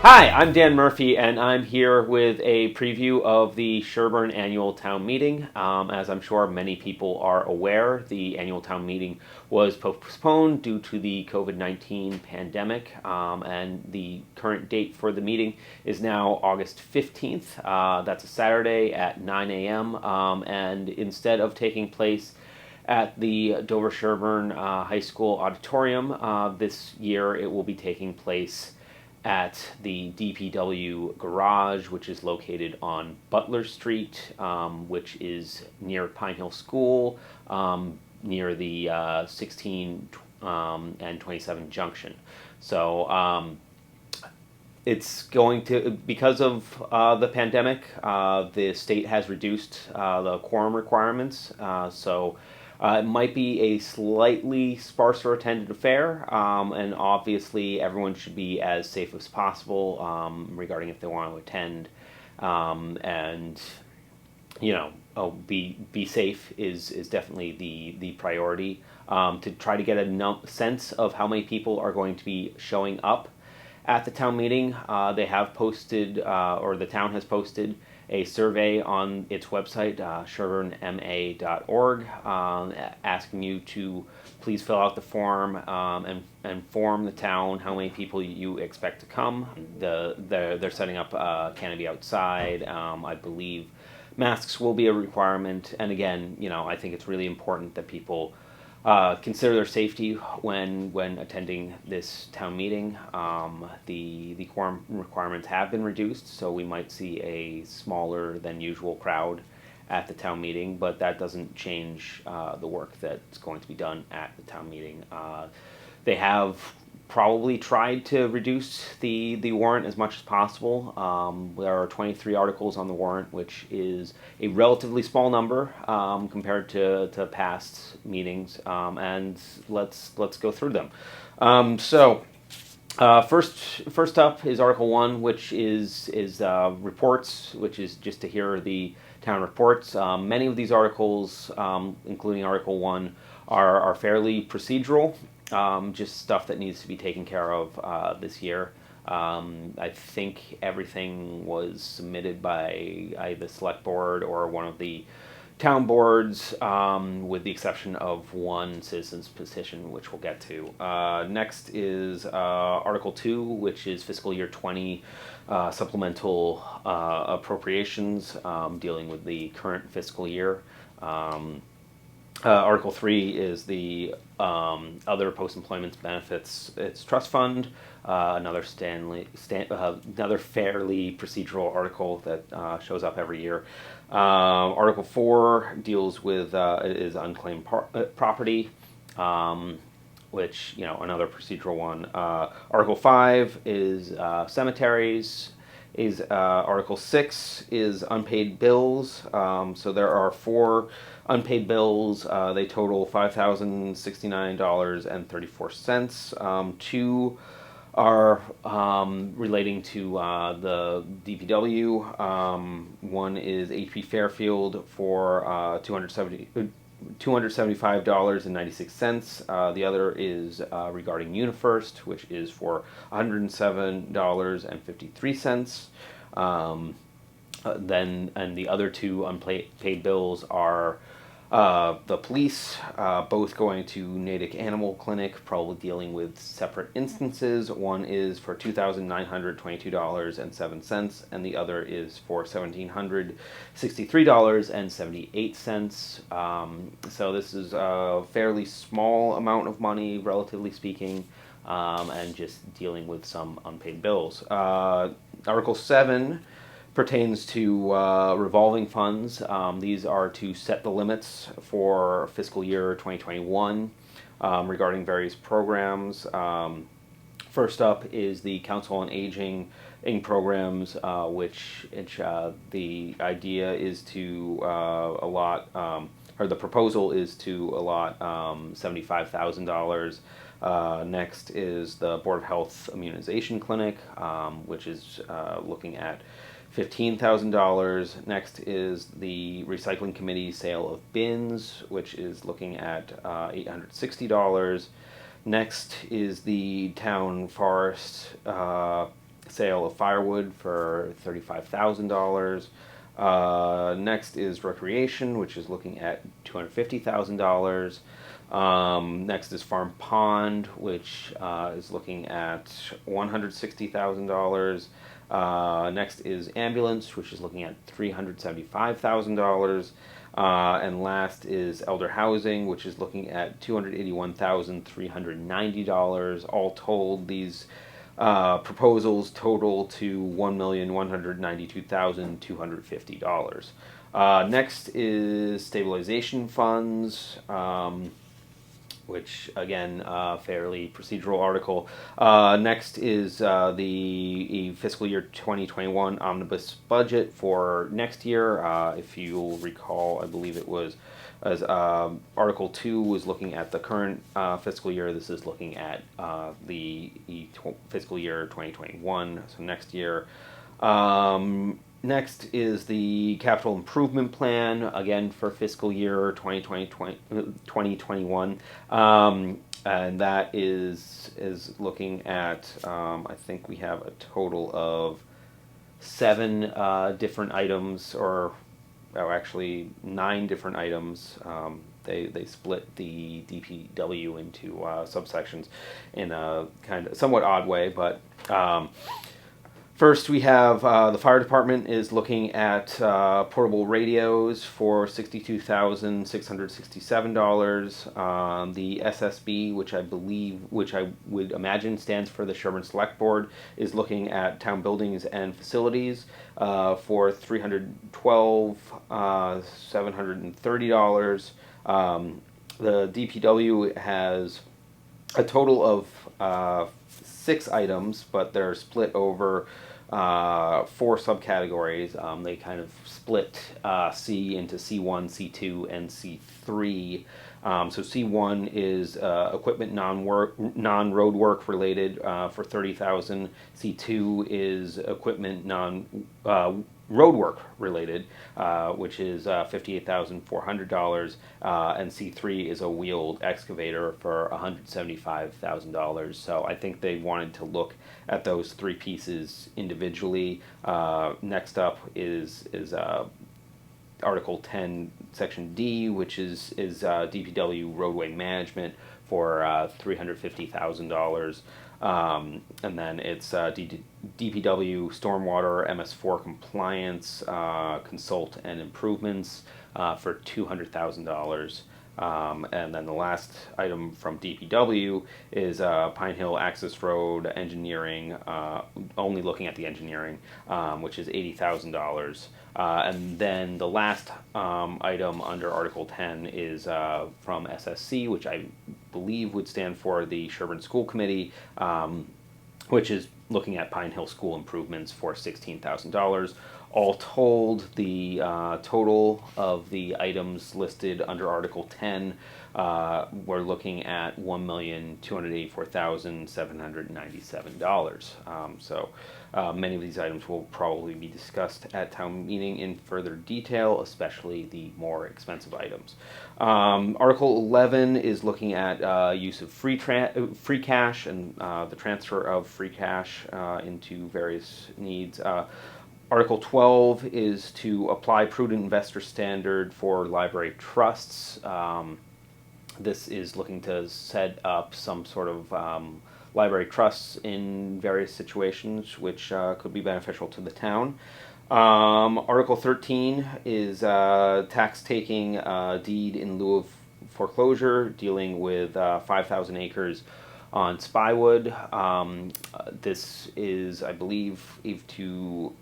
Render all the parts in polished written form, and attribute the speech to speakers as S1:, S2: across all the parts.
S1: Hi, I'm Dan Murphy, and I'm here with a preview of the Sherborn Annual Town Meeting. As I'm sure many people are aware, the annual town meeting was postponed due to the COVID-19 pandemic, and the current date for the meeting is now August 15th. That's a Saturday at 9 a.m., and instead of taking place at the Dover Sherborn High School auditorium, this year it will be taking place at the DPW garage, which is located on Butler Street, which is near Pine Hill School, near the 16 and 27 junction. So it's going to, because of the pandemic, the state has reduced the quorum requirements. So it might be a slightly sparser attended affair, and obviously everyone should be as safe as possible regarding if they want to attend. And be safe is definitely the priority. To try to get a sense of how many people are going to be showing up at the town meeting, they have posted, or the town has posted, a survey on its website, sherbornma.org, asking you to please fill out the form and inform the town how many people you expect to come. They're setting up canopy outside. I believe masks will be a requirement, and again, I think it's really important that people consider their safety when attending this town meeting. The quorum requirements have been reduced, so we might see a smaller than usual crowd at the town meeting, but that doesn't change the work that's going to be done at the town meeting. They have probably tried to reduce the warrant as much as possible. There are 23 articles on the warrant, which is a relatively small number compared to past meetings, and let's go through them. First up is Article 1, which is reports, which is just to hear the town reports. Many of these articles, including Article 1, are fairly procedural. Just stuff that needs to be taken care of this year. I think everything was submitted by either the select board or one of the town boards, with the exception of one citizen's petition, which we'll get to. Next is Article 2, which is fiscal year 20 supplemental appropriations, dealing with the current fiscal year. Article 3 is the other post-employment benefits. It's trust fund, another fairly procedural article that shows up every year. Article 4 deals with is unclaimed property, which another procedural one. Article 5 is cemeteries. Article 6 is unpaid bills. So there are 4 unpaid bills. They total $5,069.34. 2 are relating to the DPW. One is HP Fairfield for $275.96. The other is regarding UniFirst, which is for $107.53. And the other 2 unpaid bills are the police, both going to Natick Animal Clinic, probably dealing with separate instances. One is for $2,922.07, and the other is for $1,763.78. So this is a fairly small amount of money, relatively speaking, and just dealing with some unpaid bills. Article 7 pertains to revolving funds. These are to set the limits for fiscal year 2021 regarding various programs. First up is the Council on Aging programs, which the idea is to allot, or the proposal is to allot $75,000. Next is the Board of Health Immunization Clinic, which is looking at $15,000. Next is the Recycling Committee sale of bins, which is looking at $860. Next is the Town Forest sale of firewood for $35,000. Next is Recreation, which is looking at $250,000. Next is Farm Pond, which is looking at $160,000. Next is Ambulance, which is looking at $375,000. And last is Elder Housing, which is looking at $281,390. All told, these proposals total to $1,192,250. Next is Stabilization Funds, which again, fairly procedural article. Next is the fiscal year 2021 Omnibus budget for next year. If you'll recall, I believe it was as Article 2 was looking at the current fiscal year. This is looking at the fiscal year 2021, so next year. Next is the capital improvement plan, again for fiscal year 2021. And that is looking at, I think we have a total of 7 different items, or actually 9 different items. They split the DPW into subsections in a kind of somewhat odd way, but first we have the fire department is looking at portable radios for $62,667. The SSB, which I would imagine stands for the Sherborn Select Board, is looking at town buildings and facilities for $312,730. The DPW has a total of 6 items, but they're split over 4 subcategories. They kind of split C into C1, C2, and C3. So C1 is equipment non-road work related for $30,000. C2 is equipment road work related, which is $58,400, and C3 is a wheeled excavator for $175,000. So I think they wanted to look at those 3 pieces individually. Next up is Article 10, Section D, which is DPW roadway management for $350,000. And then it's DPW stormwater MS4 compliance, consult and improvements for $200,000. And then the last item from DPW is Pine Hill Access Road engineering, only looking at the engineering, which is $80,000. And then the last item under Article 10 is from SSC, which I believe would stand for the Sherborn School Committee, which is looking at Pine Hill School improvements for $16,000. All told, the total of the items listed under Article 10, we're looking at $1,284,797. So many of these items will probably be discussed at town meeting in further detail, especially the more expensive items. Article 11 is looking at use of free cash and the transfer of free cash into various needs. Article 12 is to apply prudent investor standard for library trusts. This is looking to set up some sort of library trusts in various situations, which could be beneficial to the town. Article 13 is tax taking deed in lieu of foreclosure, dealing with 5,000 acres on Spywood. This is, I believe, to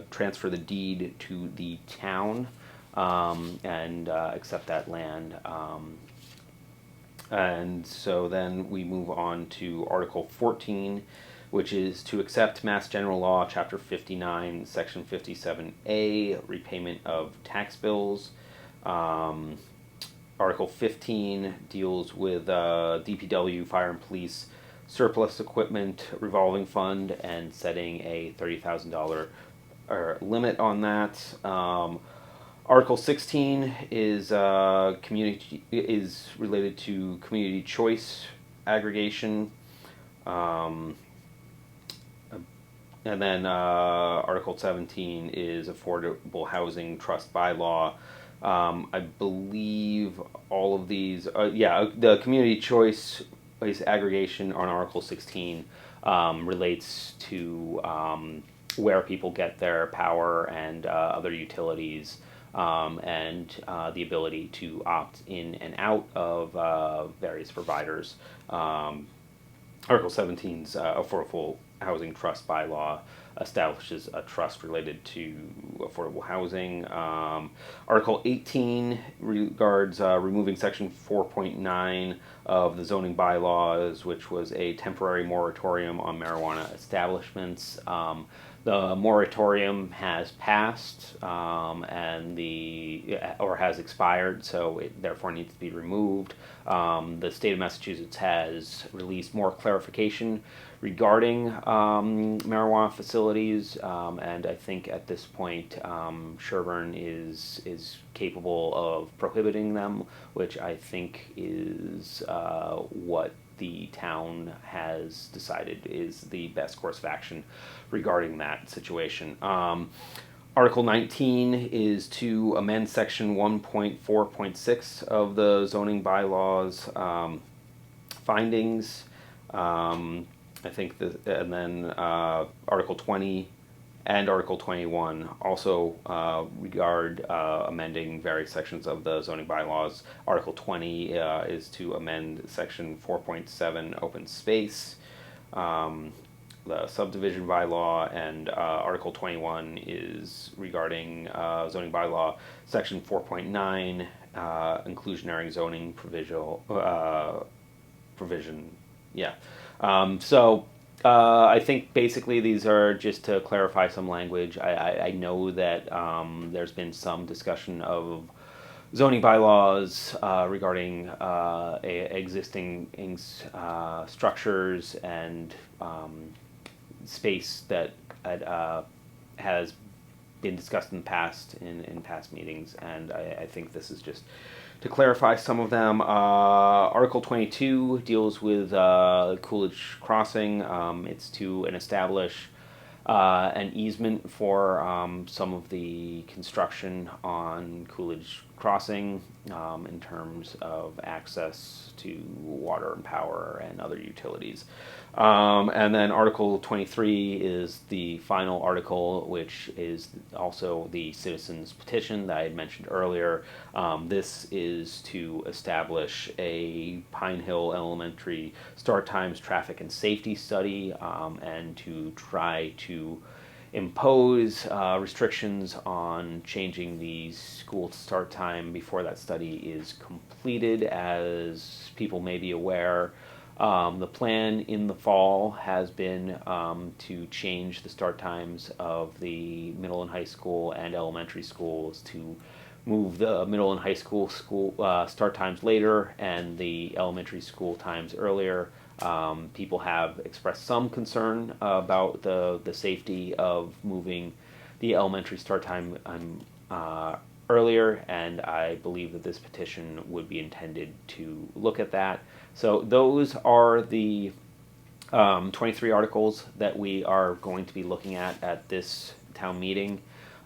S1: transfer the deed to the town and accept that land. And so then we move on to Article 14, which is to accept Mass General Law, Chapter 59, Section 57A, Repayment of Tax Bills. Article 15 deals with DPW, Fire and Police surplus equipment revolving fund and setting a $30,000 limit on that. Article 16 is related to community choice aggregation. And then Article 17 is Affordable Housing Trust Bylaw. I believe all of these, the community choice is aggregation on Article 16 relates to where people get their power and other utilities, and the ability to opt in and out of various providers. Article 17's Affordable Housing Trust Bylaw establishes a trust related to affordable housing. Article 18 regards removing Section 4.9 of the zoning bylaws, which was a temporary moratorium on marijuana establishments. The moratorium has passed and has expired, so it therefore needs to be removed. The state of Massachusetts has released more clarification regarding marijuana facilities, and I think at this point Sherborn is capable of prohibiting them, which I think is what the town has decided is the best course of action regarding that situation. Article 19 is to amend Section 1.4.6 of the zoning bylaws findings. I think and then Article 20 and Article 21 also regard amending various sections of the zoning bylaws. Article 20 is to amend Section 4.7 open space, the subdivision bylaw, and Article 21 is regarding zoning bylaw Section 4.9, inclusionary zoning provision. Yeah. I think basically these are just to clarify some language. I know that there's been some discussion of zoning bylaws regarding existing structures and space that has been discussed in the past in past meetings, and I think this is just to clarify some of them. Article 22 deals with Coolidge Crossing. It's to establish an easement for some of the construction on Coolidge Crossing in terms of access to water and power and other utilities. And then Article 23 is the final article, which is also the citizens' petition that I had mentioned earlier. This is to establish a Pine Hill Elementary start times, traffic, and safety study, and to try to impose restrictions on changing the school start time before that study is completed. As people may be aware, the plan in the fall has been to change the start times of the middle and high school and elementary schools, to move the middle and high school start times later and the elementary school times earlier. People have expressed some concern about the safety of moving the elementary start time earlier, and I believe that this petition would be intended to look at that. So those are the 23 articles that we are going to be looking at this town meeting.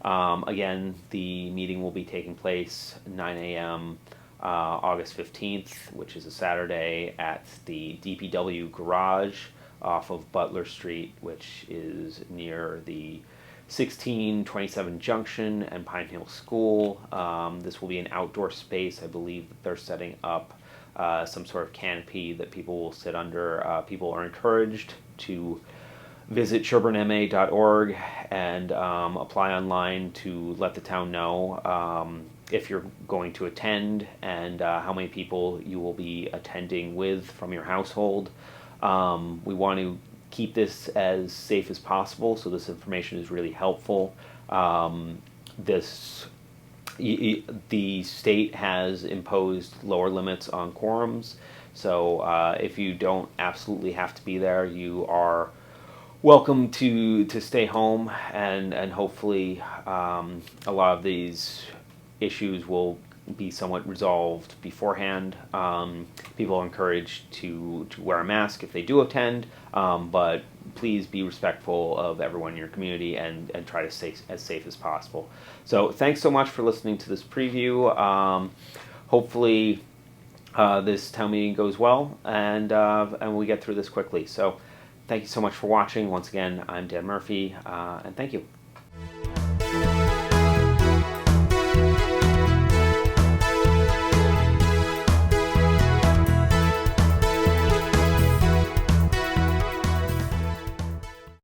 S1: Again, the meeting will be taking place 9 a.m. August 15th, which is a Saturday, at the DPW garage off of Butler Street, which is near the 1627 Junction and Pine Hill School. This will be an outdoor space. I believe that they're setting up some sort of canopy that people will sit under. People are encouraged to visit sherbornma.org and apply online to let the town know if you're going to attend and how many people you will be attending with from your household. We want to keep this as safe as possible, so this information is really helpful. The state has imposed lower limits on quorums, so if you don't absolutely have to be there, you are welcome to stay home, and hopefully a lot of these issues will be somewhat resolved beforehand. People are encouraged to wear a mask if they do attend, but please be respectful of everyone in your community and try to stay as safe as possible. So thanks so much for listening to this preview. Hopefully this town meeting goes well and we get through this quickly. So thank you so much for watching. Once again, I'm Dan Murphy, and thank you.